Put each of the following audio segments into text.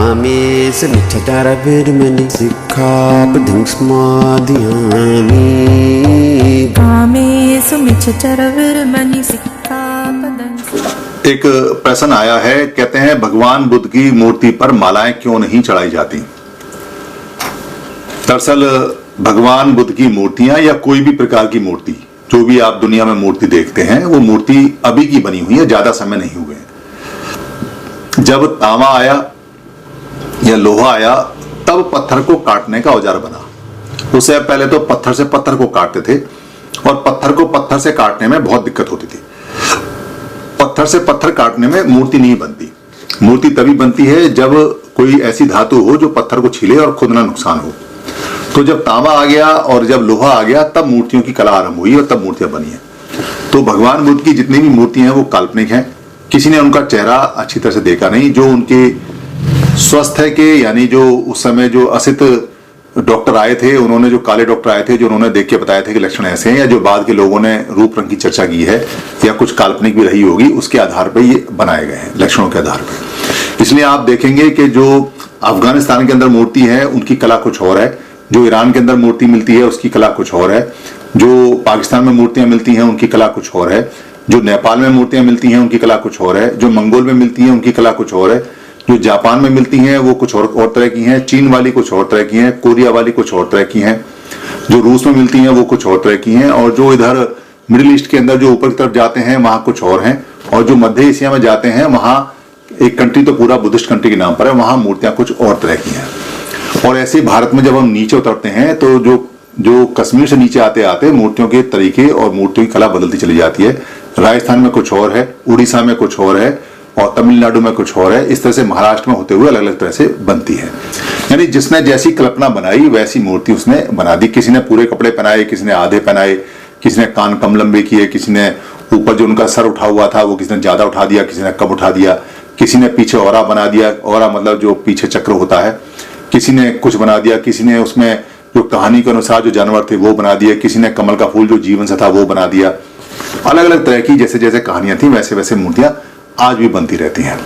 कामेश मिच्छाचारविर्मणि सिक्खापदं समादयामि। कामेश मिच्छाचारविर्मणि सिक्खापदं। एक प्रश्न आया है, कहते हैं भगवान बुद्ध की मूर्ति पर मालाएं क्यों नहीं चढ़ाई जाती। दरअसल भगवान बुद्ध की मूर्तियां या कोई भी प्रकार की मूर्ति, जो भी आप दुनिया में मूर्ति देखते हैं, वो मूर्ति अभी की बनी हुई है, ज्यादा समय नहीं हुए। जब तांबा आया या लोहा आया तब पत्थर को काटने का औजार बना। उससे पहले तो पत्थर से पत्थर को काटते थे और पत्थर को पत्थर से काटने में बहुत दिक्कत होती थी। पत्थर से पत्थर काटने में मूर्ति नहीं बनती। मूर्ति तभी बनती है जब कोई ऐसी धातु हो जो पत्थर को छीले और खुद ना नुकसान हो। तो जब तांबा आ गया और जब लोहा आ गया तब मूर्तियों की कला आरंभ हुई और तब मूर्तियां बनी है। तो भगवान बुद्ध की जितनी भी मूर्तियां हैं वो काल्पनिक हैं। किसी ने उनका चेहरा अच्छी तरह से देखा नहीं। जो उनके स्वस्थ है के, यानी जो उस समय जो असित डॉक्टर आए थे, उन्होंने जो काले डॉक्टर आए थे, जो उन्होंने देख के बताया थे कि लक्षण ऐसे हैं, या जो बाद के लोगों ने रूप रंग की चर्चा की है या कुछ काल्पनिक भी रही होगी, उसके आधार पर ये बनाए गए हैं, लक्षणों के आधार पर। इसलिए आप देखेंगे कि जो अफगानिस्तान के अंदर मूर्ति है उनकी कला कुछ और है, जो ईरान के अंदर मूर्ति मिलती है उसकी कला कुछ और है, जो पाकिस्तान में मूर्तियां मिलती हैं उनकी कला कुछ और है, जो नेपाल में मूर्तियां मिलती हैं उनकी कला कुछ और है, जो मंगोल में मिलती हैं उनकी कला कुछ और है, जो जापान में मिलती हैं वो कुछ और तरह की हैं, चीन वाली कुछ और तरह की हैं, कोरिया वाली कुछ और तरह की हैं, जो रूस में मिलती हैं वो कुछ और तरह की हैं, और जो इधर मिडिल ईस्ट के अंदर जो ऊपर की तरफ जाते हैं वहां कुछ और हैं, और जो मध्य एशिया में जाते हैं वहां एक कंट्री तो पूरा बुद्धिस्ट कंट्री के नाम पर है, वहां मूर्तियां कुछ और तरह की हैं। और ऐसे भारत में जब हम नीचे उतरते हैं तो जो कश्मीर से नीचे आते आते मूर्तियों के तरीके और मूर्तियों की कला बदलती चली जाती है। राजस्थान में कुछ और है, उड़ीसा में कुछ और है, और तमिलनाडु में कुछ और है। इस तरह से महाराष्ट्र में होते हुए अलग अलग तरह से बनती है। यानी जिसने जैसी कल्पना बनाई वैसी मूर्ति उसने बना दी। किसी ने पूरे कपड़े पहनाए, किसी ने आधे पहनाए, किसी ने कान कम लंबे किए, किसी ने ऊपर जो उनका सर उठा हुआ था वो किसी ने ज्यादा उठा दिया, किसी ने कम उठा दिया, किसी ने पीछे औरा बना दिया, औरा मतलब जो पीछे चक्र होता है, किसी ने कुछ बना दिया, किसी ने उसमें जो कहानी के अनुसार जो जानवर थे वो बना दिए, किसी ने कमल का फूल जो जीवन से था वो बना दिया। अलग अलग तरह की जैसे जैसे कहानियां थी वैसे वैसे मूर्तियां आज भी बनती रहती हैं।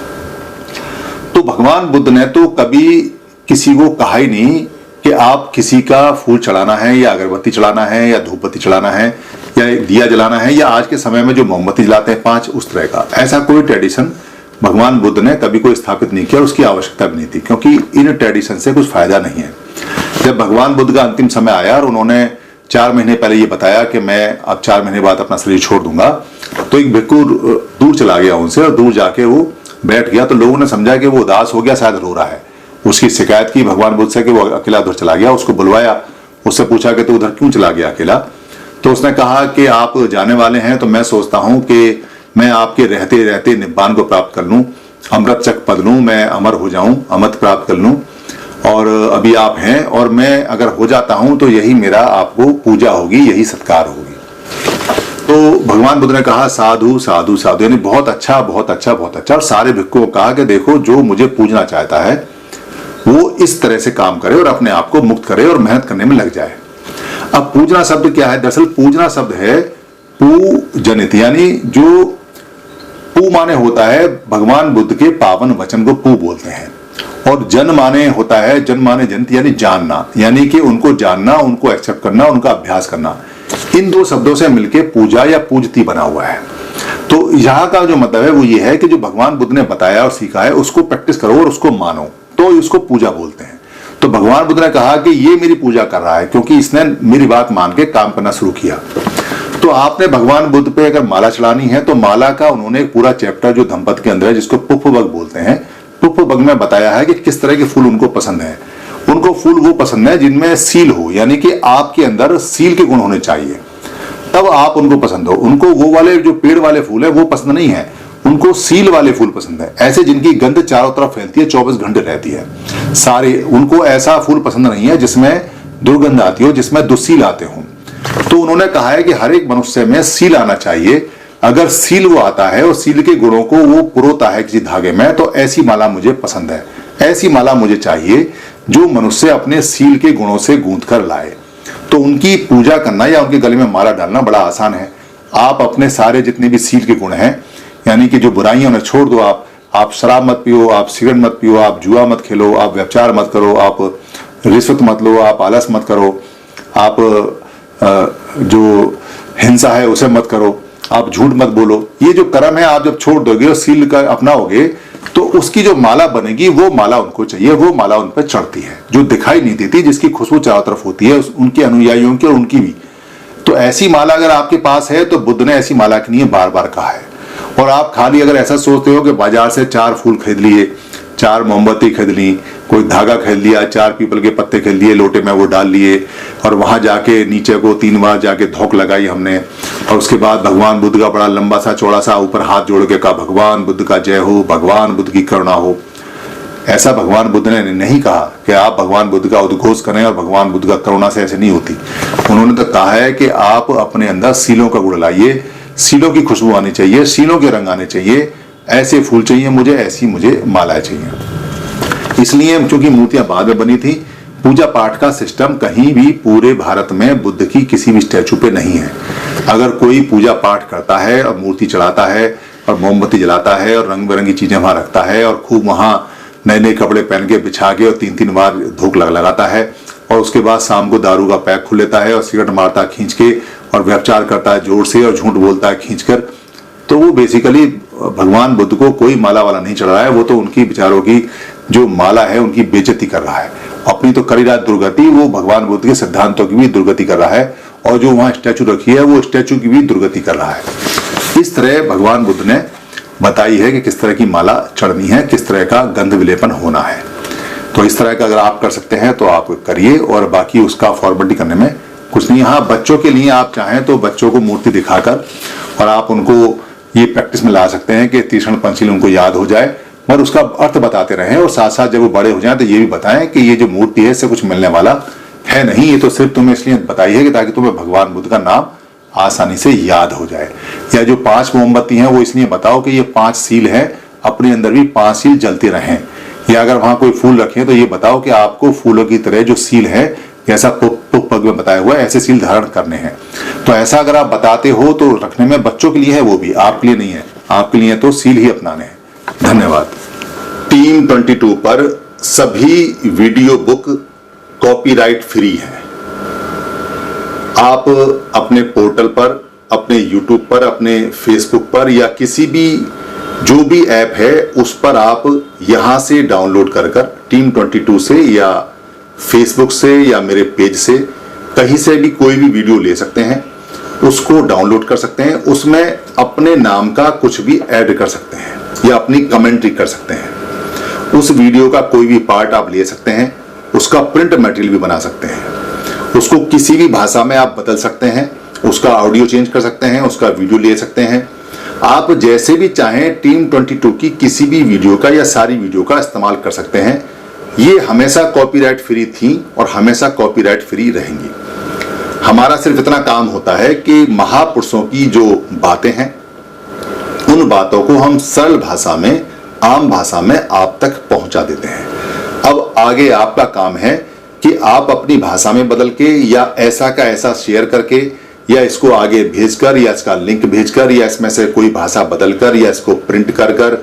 तो भगवान बुद्ध ने तो कभी किसी को कहा ही नहीं कि आप किसी का फूल चढ़ाना है या अगरबत्ती चढ़ाना है या धूपबत्ती चढ़ाना है या दिया जलाना है, या आज के समय में जो मोमबत्ती जलाते हैं 5 उस तरह का, ऐसा कोई ट्रेडिशन भगवान बुद्ध ने कभी कोई स्थापित नहीं किया। उसकी आवश्यकता भी नहीं थी, क्योंकि इन ट्रेडिशन से कुछ फायदा नहीं है। जब भगवान बुद्ध का अंतिम समय आया और उन्होंने 4 महीने पहले ये बताया कि मैं अब 4 महीने बाद अपना शरीर छोड़ दूंगा, तो एक भिक्खु दूर चला गया उनसे और दूर जाके वो बैठ गया। तो लोगों ने समझा कि वो उदास हो गया, शायद रो रहा है। उसकी शिकायत की भगवान बुद्ध से कि वो अकेला उधर चला गया। उसको बुलवाया, उससे पूछा कि तू उधर क्यों चला गया अकेला। तो उसने कहा कि आप जाने वाले हैं तो मैं सोचता हूं कि मैं आपके रहते रहते निब्बान को प्राप्त कर लूं, अमृत चक पद लूं, मैं अमर हो जाऊं, अमृत प्राप्त कर लूं। और अभी आप हैं और मैं अगर हो जाता हूं तो यही मेरा आपको पूजा होगी, यही सत्कार होगी। तो भगवान बुद्ध ने कहा साधु साधु साधु, यानी बहुत अच्छा बहुत अच्छा बहुत अच्छा। और सारे भिक्खुओं को कहा कि देखो जो मुझे पूजना चाहता है वो इस तरह से काम करे और अपने आप को मुक्त करे और मेहनत करने में लग जाए। अब पूजना शब्द क्या है? दरअसल पूजना शब्द है पूजनित, यानी जो पू माने होता है भगवान बुद्ध के पावन वचन को पू बोलते हैं, और जन माने होता है जन माने जनित, यानी जानना, यानी कि उनको जानना, उनको एक्सेप्ट करना, उनका अभ्यास करना। इन 2 शब्दों से मिलकर पूजा या पूजती बना हुआ है। तो यहाँ का जो मतलब है वो ये है कि जो भगवान बुद्ध ने बताया और सीखा है उसको प्रैक्टिस करो और उसको मानो, तो उसको पूजा बोलते हैं। तो भगवान बुद्ध ने कहा कि ये मेरी पूजा कर रहा है क्योंकि इसने मेरी बात मान के काम करना शुरू किया। तो आपने भगवान बुद्ध पे अगर माला चढ़ानी है तो माला का उन्होंने एक पूरा चैप्टर जो धम्मपद के अंदर है, जिसको पुष्पवग बोलते हैं, पुष्पवग में बताया है कि किस तरह के फूल उनको पसंद है। उनको फूल वो पसंद है जिनमें सील हो, यानी कि आपके अंदर सील के गुण होने चाहिए, तब आप उनको पसंद हो। उनको वो वाले जो पेड़ वाले फूल है वो पसंद नहीं है, उनको सील वाले फूल पसंद है, ऐसे जिनकी गंध चारों तरफ फैलती है, 24 घंटे रहती है सारे। उनको ऐसा फूल पसंद नहीं है जिसमें दुर्गंध आती हो, जिसमें दुस्सील आते हों। तो उन्होंने कहा है कि हर एक मनुष्य में सील आना चाहिए। अगर सील वो आता है और सील के गुणों को वो पुरोता है किसी धागे में, तो ऐसी माला मुझे पसंद है, ऐसी माला मुझे चाहिए जो मनुष्य अपने सील के गुणों से गूंथ कर लाए। तो उनकी पूजा करना या उनके गले में माला डालना बड़ा आसान है। आप अपने सारे जितने भी सील के गुण हैं, यानी कि जो बुराइयां उन्हें छोड़ दो, आप शराब मत पियो, आप सिगरेट मत पियो, आप जुआ मत खेलो, आप व्यभिचार मत करो, आप रिश्वत मत लो, आप आलस मत करो, आप जो हिंसा है उसे मत करो, आप झूठ मत बोलो। ये जो कर्म है आप जब छोड़ दोगे और सील का अपनाओगे तो उसकी जो माला बनेगी वो माला उनको चाहिए, वो माला उन पर चढ़ती है, जो दिखाई नहीं देती, जिसकी खुशबू चारों तरफ होती है उनके अनुयायियों की और उनकी भी। तो ऐसी माला अगर आपके पास है तो बुद्ध ने ऐसी माला के लिए बार बार कहा है। और आप खाली अगर ऐसा सोचते हो कि बाजार से 4 फूल खरीद लिए, 4 मोमबत्ती खरीद ली, कोई धागा खरीद लिया, 4 पीपल के पत्ते खरीद लिए, लोटे में वो डाल लिए और वहां जाके नीचे को 3 बार जाके धौक लगाई हमने और उसके बाद भगवान बुद्ध का बड़ा लंबा सा चौड़ा सा ऊपर हाथ जोड़ के कहा भगवान बुद्ध का जय हो, भगवान बुद्ध की करुणा हो। ऐसा भगवान बुद्ध ने नहीं कहा कि आप भगवान बुद्ध का उद्घोष करें और भगवान बुद्ध का करुणा से ऐसे नहीं होती। उन्होंने तो कहा है कि आप अपने अंदर सीलों का गुण लाइए, सीलों की खुशबू आनी चाहिए, सीलों के रंग आने चाहिए, ऐसे फूल चाहिए मुझे, ऐसी मुझे मालाएं चाहिए। इसलिए क्योंकि मूर्तियां बाद में बनी थी, पूजा पाठ का सिस्टम कहीं भी पूरे भारत में बुद्ध की किसी भी स्टैचू पे नहीं है। अगर कोई पूजा पाठ करता है और मूर्ति चढ़ाता है और मोमबत्ती जलाता है और रंग बिरंगी चीजें वहां रखता है और खूब वहां नए नए कपड़े पहन के बिछा के और 3-3 बार धूप लगाता है और उसके बाद शाम को दारू का पैक खुल लेता है और सिगरेट मारता खींच के और व्यभिचार करता है जोर से और झूठ बोलता है खींचकर, तो वो बेसिकली भगवान बुद्ध को कोई माला वाला नहीं चढ़ रहा है, वो तो उनकी विचारों की जो माला है उनकी बेइज्जती कर रहा है। अपनी तो करी रहा दुर्गति, वो भगवान बुद्ध के सिद्धांतों की भी दुर्गति कर रहा है और जो वहां स्टैचू रखी है वो स्टैचू की भी दुर्गति कर रहा है। इस तरह भगवान बुद्ध ने बताई है कि किस तरह की माला चढ़नी है, किस तरह का गंध विलेपन होना है। तो इस तरह का अगर आप कर सकते हैं तो आप करिए और बाकी उसका फॉर्मेलिटी करने में कुछ नहीं। हाँ, बच्चों के लिए आप चाहें तो बच्चों को मूर्ति दिखाकर और आप उनको ये प्रैक्टिस में ला सकते हैं कि तीक्ष्ण पंचशील उनको याद हो जाए, और उसका अर्थ बताते रहें और साथ साथ जब वो बड़े हो जाएं तो ये भी बताएं कि ये जो मूर्ति है इससे कुछ मिलने वाला है नहीं, ये तो सिर्फ तुम्हें इसलिए बताई है कि ताकि तुम्हें भगवान बुद्ध का नाम आसानी से याद हो जाए। या जो 5 मोमबत्ती हैं वो इसलिए बताओ कि ये 5 सील है, अपने अंदर भी 5 सील जलते रहें। या अगर वहां कोई फूल रखें तो ये बताओ कि आपको फूलों की तरह जो सील है, जैसा पग में बताया हुआ है, ऐसे सील धारण करने हैं। तो ऐसा अगर आप बताते हो तो रखने में बच्चों के लिए है, वो भी आपके लिए नहीं है, आपके लिए तो सील ही अपनाने हैं। धन्यवाद। टीम 22 पर सभी वीडियो बुक कॉपीराइट फ्री है। आप अपने पोर्टल पर, अपने यूट्यूब पर, अपने फेसबुक पर या किसी भी जो भी ऐप है उस पर आप यहां से डाउनलोड कर टीम 22 से या फेसबुक से या मेरे पेज से कहीं से भी कोई भी वीडियो ले सकते हैं, उसको डाउनलोड कर सकते हैं, उसमें अपने नाम का कुछ भी ऐड कर सकते हैं या अपनी कमेंट्री कर सकते हैं। उस वीडियो का कोई भी पार्ट आप ले सकते हैं, उसका प्रिंट मटेरियल भी बना सकते हैं, उसको किसी भी भाषा में आप बदल सकते हैं, उसका ऑडियो चेंज कर सकते हैं, उसका वीडियो ले सकते हैं। आप जैसे भी चाहें टीम 22 की किसी भी वीडियो का या सारी वीडियो का इस्तेमाल कर सकते हैं। ये हमेशा कॉपीराइट फ्री थी और हमेशा कॉपीराइट फ्री रहेंगी। हमारा सिर्फ इतना काम होता है कि महापुरुषों की जो बातें हैं उन बातों को हम सरल भाषा में, आम भाषा में आप तक पहुंचा देते हैं। अब आगे आपका काम है कि आप अपनी भाषा में बदल के या ऐसा का ऐसा शेयर करके या इसको आगे भेजकर या इसका लिंक भेजकर या इसमें से कोई भाषा बदलकर या इसको प्रिंट कर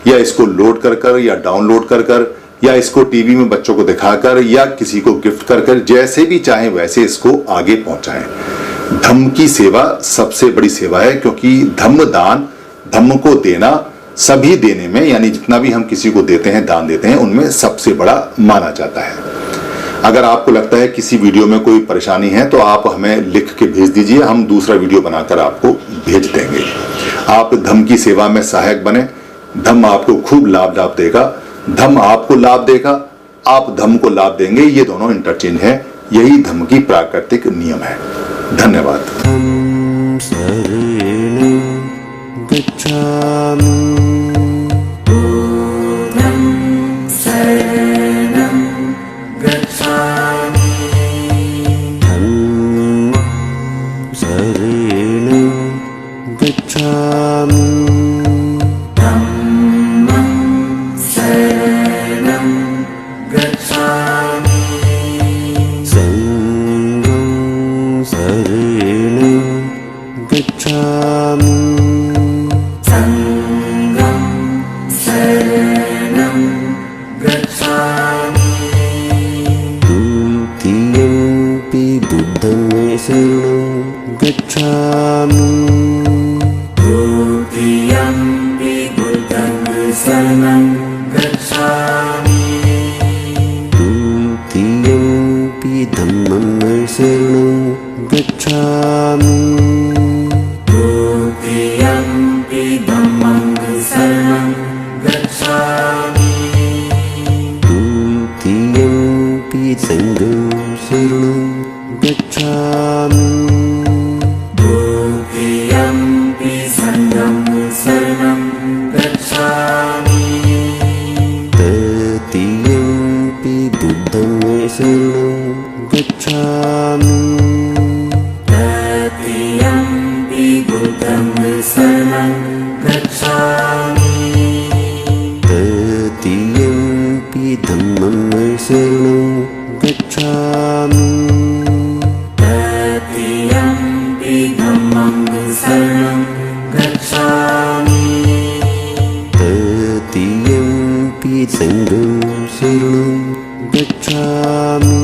या इसको लोड कर या डाउनलोड कर या इसको टीवी में बच्चों को दिखाकर या किसी को गिफ्ट कर जैसे भी चाहें वैसे इसको आगे पहुंचाएं। धम्म की सेवा सबसे बड़ी सेवा है, क्योंकि धम्म दान, धम्म को देना सभी देने में, यानी जितना भी हम किसी को देते हैं, दान देते हैं, उनमें सबसे बड़ा माना जाता है। अगर आपको लगता है किसी वीडियो में कोई परेशानी है तो आप हमें लिख के भेज दीजिए, हम दूसरा वीडियो बनाकर आपको भेज देंगे। आप धम्म की सेवा में सहायक बने, धम्म आपको खूब लाभ देगा, धम्म आपको लाभ देगा, आप धम्म को लाभ देंगे, ये दोनों इंटरचेंज है। यही धम्म की प्राकृतिक नियम है। धन्यवाद। गच्छामि। बुद्धं शरणं गच्छामि द्वितीयम्पि बुद्धं शरणं गच्छामि द्वितीयम्पि धम्मं शरणं गच्छामि द्वितीयम्पि धम्मं शरणं गच्छामि द्वितीयम्पि संघं शरणं गच्छामि द्वितीयम्पि संघं शरणं गच्छामि तृतीयम्पि बुद्धं शरणं गच्छामि तृतीयम्पि बुद्धं शरणं गच्छामि तृतीयम्पि धम्मं शरणं गच्छामि तृतीयम्पि धम्मं शरणं गच्छामि तृतीयम्पि संघं शरणं गच्छामि